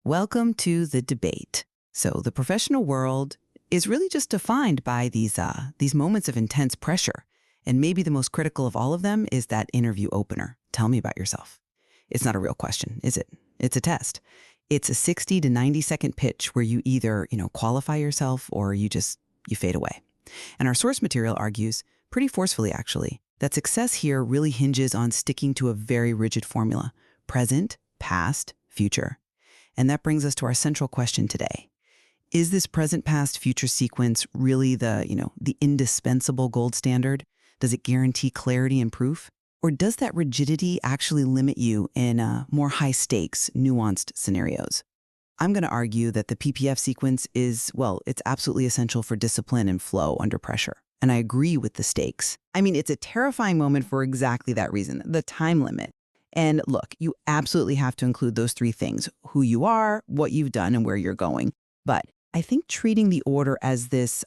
Welcome to the debate. So the professional world is really just defined by these moments of intense pressure. And maybe the most critical of all of them is that interview opener. Tell me about yourself. It's not a real question, is it? It's a test. It's a 60 to 90-second pitch where you either, qualify yourself or you fade away. And our source material argues, pretty forcefully actually, that success here really hinges on sticking to a very rigid formula: present, past, future. And that brings us to our central question today. Is this present, past, future sequence really the indispensable gold standard? Does it guarantee clarity and proof? Or does that rigidity actually limit you in more high-stakes, nuanced scenarios? I'm going to argue that the PPF sequence is, it's absolutely essential for discipline and flow under pressure. And I agree with the stakes. I mean, it's a terrifying moment for exactly that reason, the time limit. And look, you absolutely have to include those three things: who you are, what you've done, and where you're going. But I think treating the order as this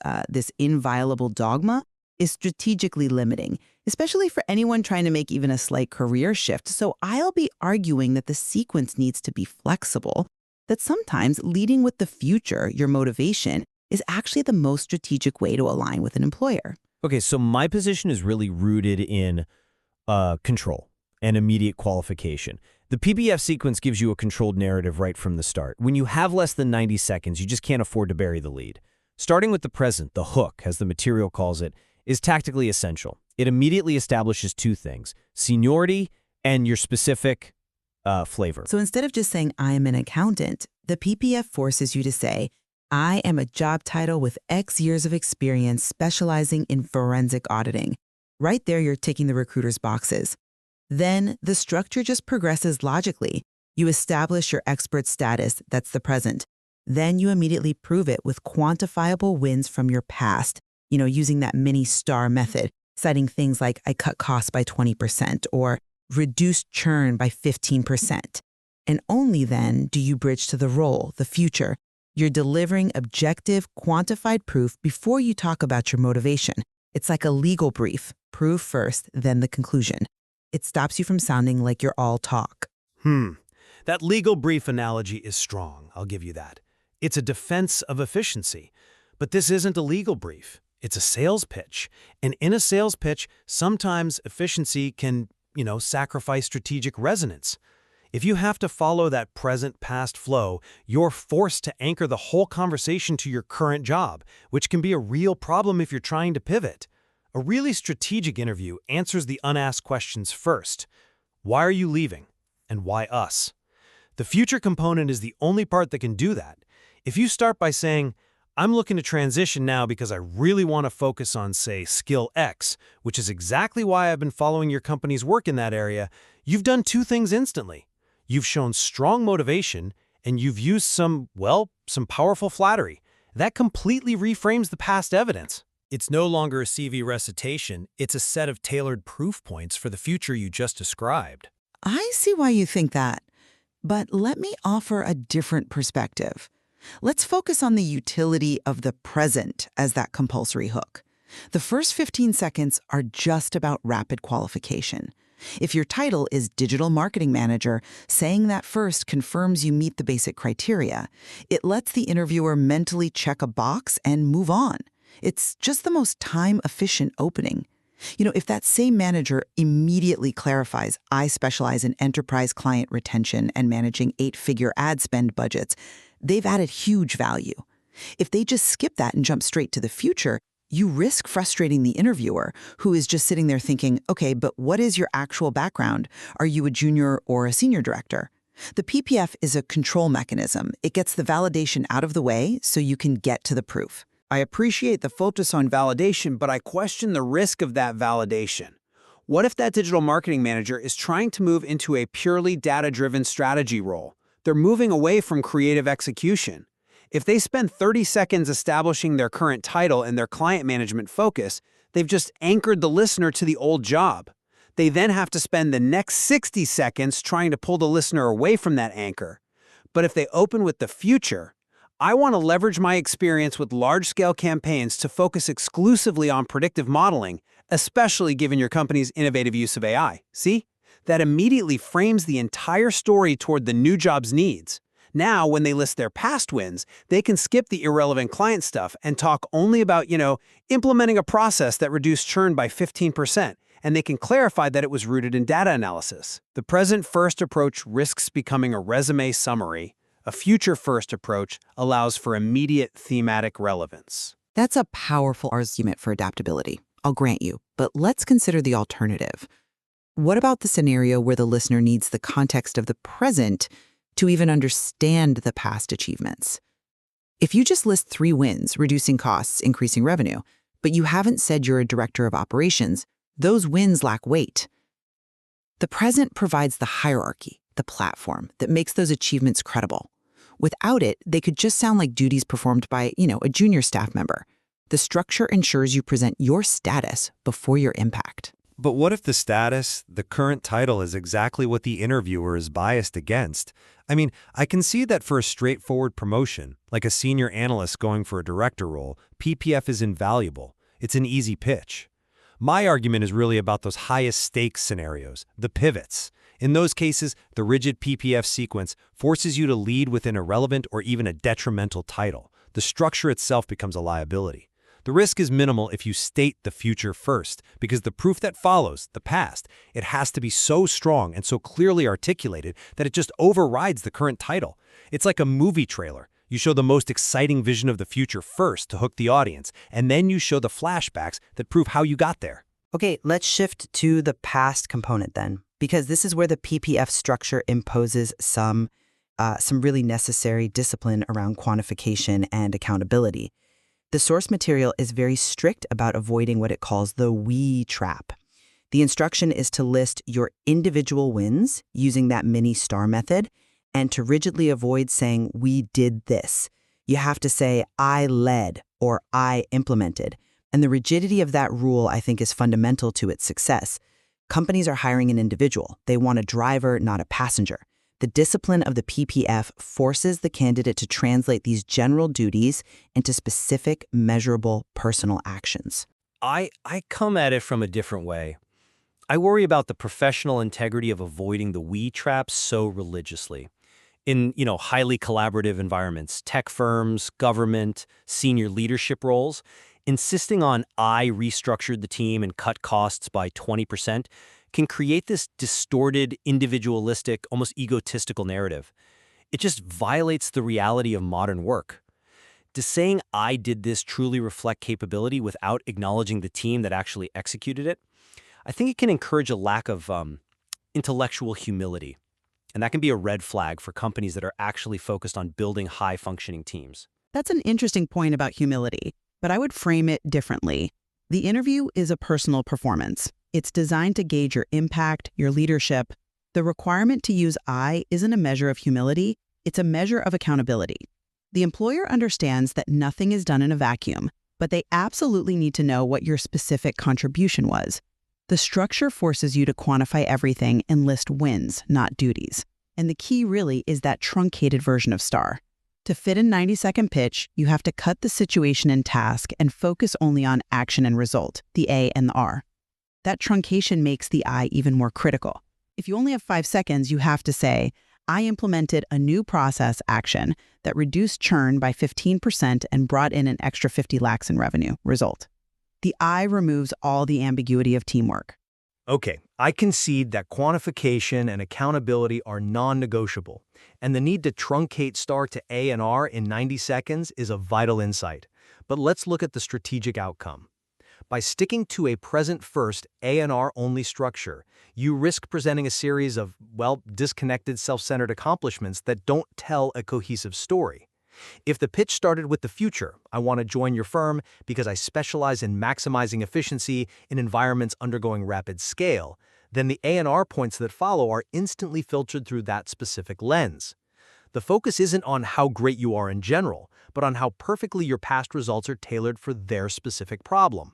inviolable dogma is strategically limiting, especially for anyone trying to make even a slight career shift. So I'll be arguing that the sequence needs to be flexible, that sometimes leading with the future, your motivation, is actually the most strategic way to align with an employer. Okay, so my position is really rooted in control and immediate qualification. The PPF sequence gives you a controlled narrative right from the start. When you have less than 90 seconds, you just can't afford to bury the lead. Starting with the present, the hook, as the material calls it, is tactically essential. It immediately establishes two things: seniority and your specific flavor. So instead of just saying, I am an accountant, the PPF forces you to say, I am a job title with X years of experience specializing in forensic auditing. Right there, you're ticking the recruiter's boxes. Then the structure just progresses logically. You establish your expert status, that's the present. Then you immediately prove it with quantifiable wins from your past, using that mini STAR method, citing things like I cut costs by 20% or reduced churn by 15%. And only then do you bridge to the role, the future. You're delivering objective, quantified proof before you talk about your motivation. It's like a legal brief: prove first, then the conclusion. It stops you from sounding like you're all talk. That legal brief analogy is strong, I'll give you that. It's a defense of efficiency. But this isn't a legal brief. It's a sales pitch. And in a sales pitch, sometimes efficiency can, sacrifice strategic resonance. If you have to follow that present-past flow, you're forced to anchor the whole conversation to your current job, which can be a real problem if you're trying to pivot. A really strategic interview answers the unasked questions first. Why are you leaving? And why us? The future component is the only part that can do that. If you start by saying, I'm looking to transition now because I really want to focus on, say, skill X, which is exactly why I've been following your company's work in that area, you've done two things instantly. You've shown strong motivation, and you've used some powerful flattery. That completely reframes the past evidence. It's no longer a CV recitation, it's a set of tailored proof points for the future you just described. I see why you think that, but let me offer a different perspective. Let's focus on the utility of the present as that compulsory hook. The first 15 seconds are just about rapid qualification. If your title is Digital Marketing Manager, saying that first confirms you meet the basic criteria. It lets the interviewer mentally check a box and move on. It's just the most time-efficient opening. If that same manager immediately clarifies, I specialize in enterprise client retention and managing 8-figure ad spend budgets, they've added huge value. If they just skip that and jump straight to the future, you risk frustrating the interviewer, who is just sitting there thinking, okay, but what is your actual background? Are you a junior or a senior director? The PPF is a control mechanism. It gets the validation out of the way so you can get to the proof. I appreciate the focus on validation, but I question the risk of that validation. What if that digital marketing manager is trying to move into a purely data-driven strategy role? They're moving away from creative execution. If they spend 30 seconds establishing their current title and their client management focus, they've just anchored the listener to the old job. They then have to spend the next 60 seconds trying to pull the listener away from that anchor. But if they open with the future, I want to leverage my experience with large-scale campaigns to focus exclusively on predictive modeling, especially given your company's innovative use of AI. See? That immediately frames the entire story toward the new job's needs. Now, when they list their past wins, they can skip the irrelevant client stuff and talk only about, implementing a process that reduced churn by 15%, and they can clarify that it was rooted in data analysis. The present-first approach risks becoming a resume summary. A future-first approach allows for immediate thematic relevance. That's a powerful argument for adaptability, I'll grant you, but let's consider the alternative. What about the scenario where the listener needs the context of the present to even understand the past achievements? If you just list 3 wins, reducing costs, increasing revenue, but you haven't said you're a director of operations, those wins lack weight. The present provides the hierarchy, the platform that makes those achievements credible. Without it, they could just sound like duties performed by, a junior staff member. The structure ensures you present your status before your impact. But what if the status, the current title, is exactly what the interviewer is biased against? I mean, I can see that for a straightforward promotion, like a senior analyst going for a director role, PPF is invaluable. It's an easy pitch. My argument is really about those highest stakes scenarios, the pivots. In those cases, the rigid PPF sequence forces you to lead with an irrelevant or even a detrimental title. The structure itself becomes a liability. The risk is minimal if you state the future first, because the proof that follows, the past, it has to be so strong and so clearly articulated that it just overrides the current title. It's like a movie trailer. You show the most exciting vision of the future first to hook the audience, and then you show the flashbacks that prove how you got there. Okay, let's shift to the past component then, because this is where the PPF structure imposes some really necessary discipline around quantification and accountability. The source material is very strict about avoiding what it calls the we trap. The instruction is to list your individual wins using that mini star method and to rigidly avoid saying, we did this. You have to say, I led or I implemented. And the rigidity of that rule, I think, is fundamental to its success. Companies are hiring an individual. They want a driver, not a passenger. The discipline of the PPF forces the candidate to translate these general duties into specific, measurable, personal actions. I come at it from a different way. I worry about the professional integrity of avoiding the we trap so religiously. In, highly collaborative environments, tech firms, government, senior leadership roles, insisting on I restructured the team and cut costs by 20% can create this distorted, individualistic, almost egotistical narrative. It just violates the reality of modern work. Does saying I did this truly reflect capability without acknowledging the team that actually executed it? I think it can encourage a lack of intellectual humility. And that can be a red flag for companies that are actually focused on building high-functioning teams. That's an interesting point about humility, but I would frame it differently. The interview is a personal performance. It's designed to gauge your impact, your leadership. The requirement to use I isn't a measure of humility, it's a measure of accountability. The employer understands that nothing is done in a vacuum, but they absolutely need to know what your specific contribution was. The structure forces you to quantify everything and list wins, not duties. And the key really is that truncated version of STAR. To fit a 90-second pitch, you have to cut the situation and task and focus only on action and result, the A and the R. That truncation makes the I even more critical. If you only have 5 seconds, you have to say, I implemented a new process action that reduced churn by 15% and brought in an extra 50 lakhs in revenue. Result. The I removes all the ambiguity of teamwork. Okay, I concede that quantification and accountability are non-negotiable, and the need to truncate STAR to A and R in 90 seconds is a vital insight. But let's look at the strategic outcome. By sticking to a present-first A&R only structure, you risk presenting a series of, disconnected, self-centered accomplishments that don't tell a cohesive story. If the pitch started with the future, I want to join your firm because I specialize in maximizing efficiency in environments undergoing rapid scale, then the A&R points that follow are instantly filtered through that specific lens. The focus isn't on how great you are in general, but on how perfectly your past results are tailored for their specific problem.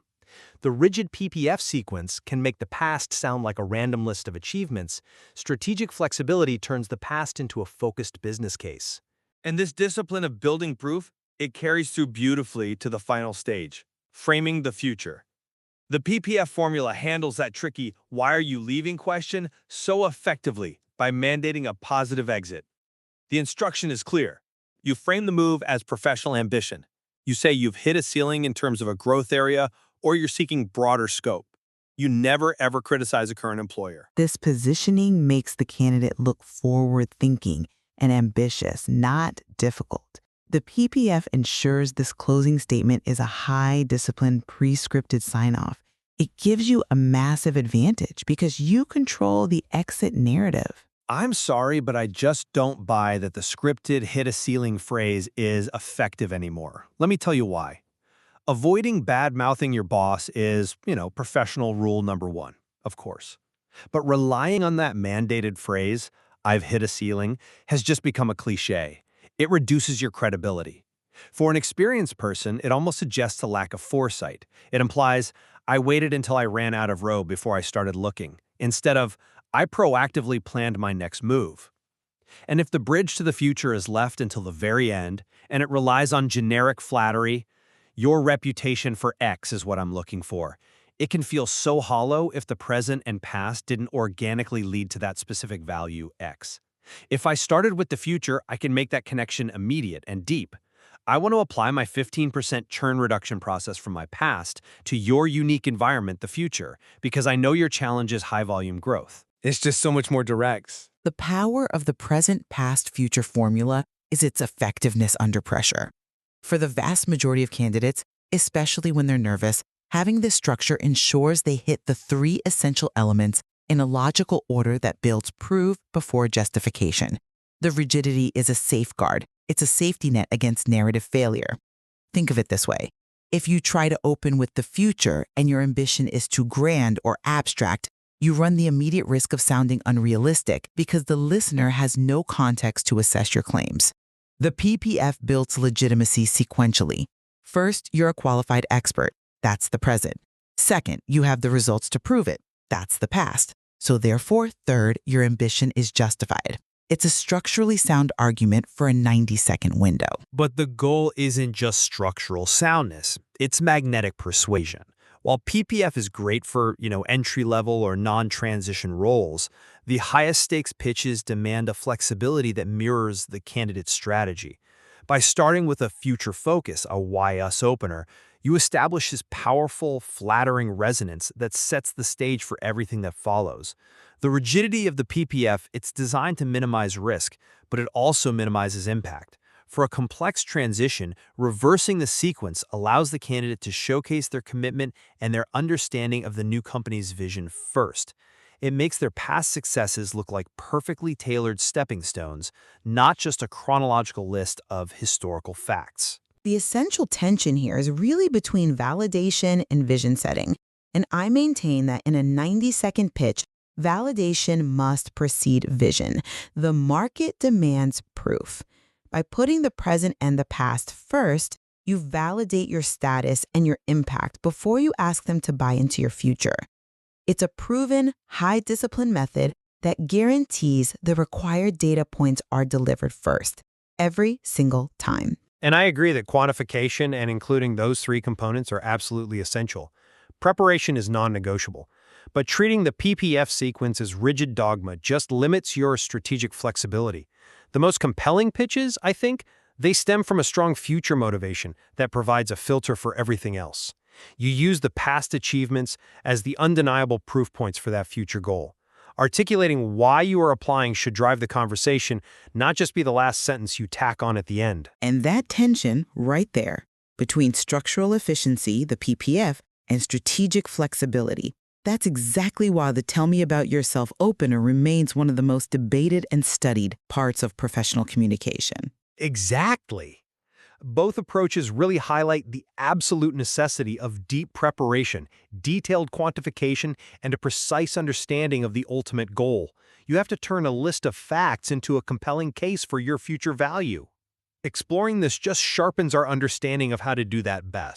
The rigid PPF sequence can make the past sound like a random list of achievements. Strategic flexibility turns the past into a focused business case. And this discipline of building proof, it carries through beautifully to the final stage, framing the future. The PPF formula handles that tricky "why are you leaving" question so effectively by mandating a positive exit. The instruction is clear. You frame the move as professional ambition. You say you've hit a ceiling in terms of a growth area or you're seeking broader scope. You never ever criticize a current employer. This positioning makes the candidate look forward-thinking and ambitious, not difficult. The PPF ensures this closing statement is a high-discipline, pre-scripted sign-off. It gives you a massive advantage because you control the exit narrative. I'm sorry, but I just don't buy that the scripted hit-a-ceiling phrase is effective anymore. Let me tell you why. Avoiding bad-mouthing your boss is, professional rule number one, of course. But relying on that mandated phrase, "I've hit a ceiling," has just become a cliché. It reduces your credibility. For an experienced person, it almost suggests a lack of foresight. It implies, "I waited until I ran out of row before I started looking," instead of, "I proactively planned my next move." And if the bridge to the future is left until the very end, and it relies on generic flattery, "Your reputation for X is what I'm looking for," it can feel so hollow if the present and past didn't organically lead to that specific value, X. If I started with the future, I can make that connection immediate and deep. I want to apply my 15% churn reduction process from my past to your unique environment, the future, because I know your challenge is high-volume growth. It's just so much more direct. The power of the present, past, future formula is its effectiveness under pressure. For the vast majority of candidates, especially when they're nervous, having this structure ensures they hit the 3 essential elements in a logical order that builds proof before justification. The rigidity is a safeguard. It's a safety net against narrative failure. Think of it this way. If you try to open with the future and your ambition is too grand or abstract, you run the immediate risk of sounding unrealistic because the listener has no context to assess your claims. The PPF builds legitimacy sequentially. First, you're a qualified expert. That's the present. Second, you have the results to prove it. That's the past. So therefore, third, your ambition is justified. It's a structurally sound argument for a 90-second window. But the goal isn't just structural soundness, it's magnetic persuasion. While PPF is great for, entry-level or non-transition roles, the highest stakes pitches demand a flexibility that mirrors the candidate's strategy. By starting with a future focus, a why us opener, you establish this powerful, flattering resonance that sets the stage for everything that follows. The rigidity of the PPF, it's designed to minimize risk, but it also minimizes impact. For a complex transition, reversing the sequence allows the candidate to showcase their commitment and their understanding of the new company's vision first. It makes their past successes look like perfectly tailored stepping stones, not just a chronological list of historical facts. The essential tension here is really between validation and vision setting. And I maintain that in a 90-second pitch, validation must precede vision. The market demands proof. By putting the present and the past first, you validate your status and your impact before you ask them to buy into your future. It's a proven, high-discipline method that guarantees the required data points are delivered first, every single time. And I agree that quantification and including those 3 components are absolutely essential. Preparation is non-negotiable. But treating the PPF sequence as rigid dogma just limits your strategic flexibility. The most compelling pitches, I think, they stem from a strong future motivation that provides a filter for everything else. You use the past achievements as the undeniable proof points for that future goal. Articulating why you are applying should drive the conversation, not just be the last sentence you tack on at the end. And that tension right there between structural efficiency, the PPF, and strategic flexibility, that's exactly why the Tell Me About Yourself opener remains one of the most debated and studied parts of professional communication. Exactly. Both approaches really highlight the absolute necessity of deep preparation, detailed quantification, and a precise understanding of the ultimate goal. You have to turn a list of facts into a compelling case for your future value. Exploring this just sharpens our understanding of how to do that best.